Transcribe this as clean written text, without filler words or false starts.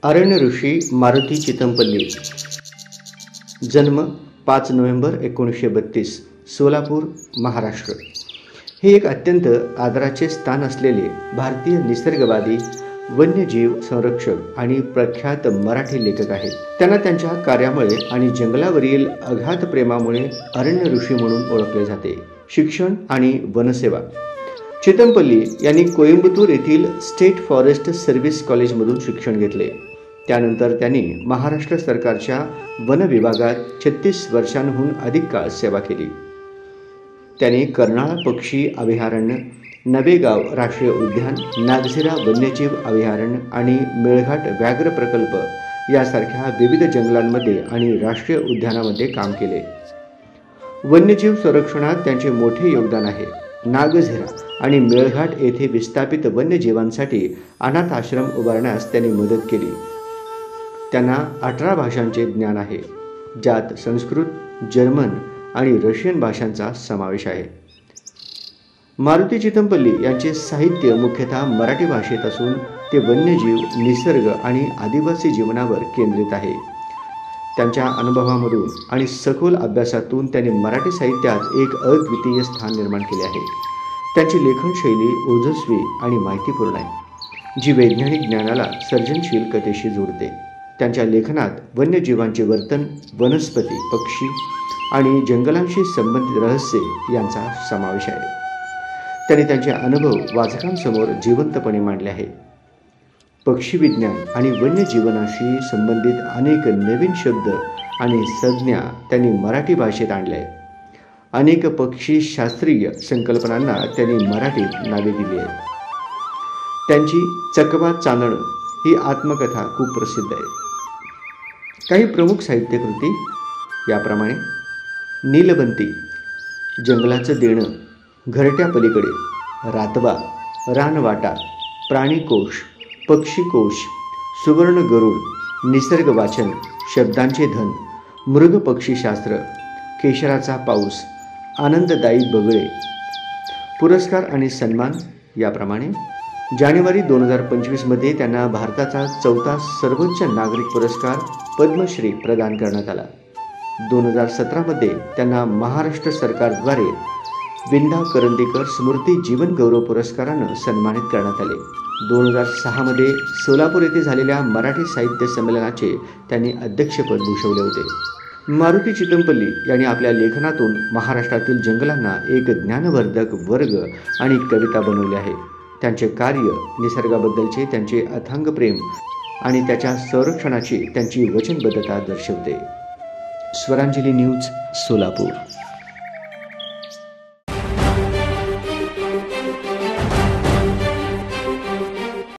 अरण्य ऋषी मारुती चितमपल्ली, जन्म 5 नोव्हेंबर 1932, सोलापूर, महाराष्ट्र. हे एक अत्यंत आदराचे स्थान असलेले भारतीय निसर्गवादी, वन्यजीव संरक्षक आणि प्रख्यात मराठी लेखक आहेत. त्यांना त्यांच्या कार्यामुळे आणि जंगलावरील अगाध प्रेमामुळे अरण्य ऋषी म्हणून ओळखले जाते. शिक्षण आणि वनसेवा. चितमपल्ली यांनी कोइंबतूर येथील स्टेट फॉरेस्ट सर्व्हिस कॉलेजमधून शिक्षण घेतले. त्यानंतर त्यांनी महाराष्ट्र सरकारच्या वन विभागात 36 वर्षांहून अधिक काळ सेवा केली. त्यांनी कर्नाळा पक्षी अभयारण्य, नवेगाव राष्ट्रीय उद्यान, नागझिरा वन्यजीव अभयारण्य आणि मेळघाट व्याघ्र प्रकल्प यासारख्या विविध जंगलांमध्ये आणि राष्ट्रीय उद्यानामध्ये काम केले. वन्यजीव संरक्षणात त्यांचे मोठे योगदान आहे. नागझिरा आणि मेळघाट येथे विस्थापित वन्यजीवांसाठी अनाथ आश्रम उभारण्यास त्यांनी मदत केली. त्यांना 18 भाषांचे ज्ञान आहे, ज्यात संस्कृत, जर्मन आणि रशियन भाषांचा समावेश आहे. मारुती चितमपल्ली यांचे साहित्य मुख्यतः मराठी भाषेत असून ते वन्यजीव, निसर्ग आणि आदिवासी जीवनावर केंद्रित आहे. त्यांच्या अनुभवामधून आणि सखोल अभ्यासातून त्यांनी मराठी साहित्यात एक अद्वितीय स्थान निर्माण केले आहे. त्यांची लेखनशैली ओजस्वी आणि माहितीपूर्ण आहे, जी वैज्ञानिक ज्ञानाला सर्जनशील कथेशी जोडते. त्यांच्या लेखनात वन्यजीवांचे वर्तन, वनस्पती, पक्षी आणि जंगलांशी संबंधित रहस्य यांचा समावेश आहे. त्यांनी त्यांचे अनुभव वाचकांसमोर जिवंतपणे मांडले आहेत. पक्षी विज्ञान आणि वन्यजीवनाशी संबंधित अनेक नवीन शब्द आणि संज्ञा त्यांनी मराठी भाषेत आणल्या आहेत. अनेक पक्षी शास्त्रीय संकल्पनांना त्यांनी मराठीत नावे दिली आहेत. त्यांची चकवा चांदणं ही आत्मकथा खूप प्रसिद्ध आहे. काही प्रमुख साहित्यकृती याप्रमाणे: नीलबंती, जंगलाचं देणं, घरट्या पलीकडे, रातबा, रानवाटा, प्राणीकोश, पक्षीकोश, सुवर्ण गरुड, निसर्ग वाचन, शब्दांचे धन, मृग पक्षीशास्त्र, केशराचा पाऊस, आनंददायी बगळे. पुरस्कार आणि सन्मान याप्रमाणे: जानेवारी 2025 मध्ये त्यांना भारताचा 4था सर्वोच्च नागरिक पुरस्कार पद्मश्री प्रदान करण्यात आला. 2017 मध्ये त्यांना महाराष्ट्र सरकारद्वारे विंदा करंदीकर स्मृती जीवन गौरव पुरस्कारानं सन्मानित करण्यात आले. 2006 मध्ये सोलापूर येथे झालेल्या मराठी साहित्य संमेलनाचे त्यांनी अध्यक्षपद भूषवले होते. मारुती चितमपल्ली यांनी आपल्या लेखनातून महाराष्ट्रातील जंगलांना एक ज्ञानवर्धक वर्ग आणि कविता बनवली आहे. त्यांचे कार्य निसर्गाबद्दलचे त्यांचे अथांग प्रेम आणि त्याच्या संरक्षणाची त्यांची वचनबद्धता दर्शवते. स्वरांजली न्यूज, सोलापूर.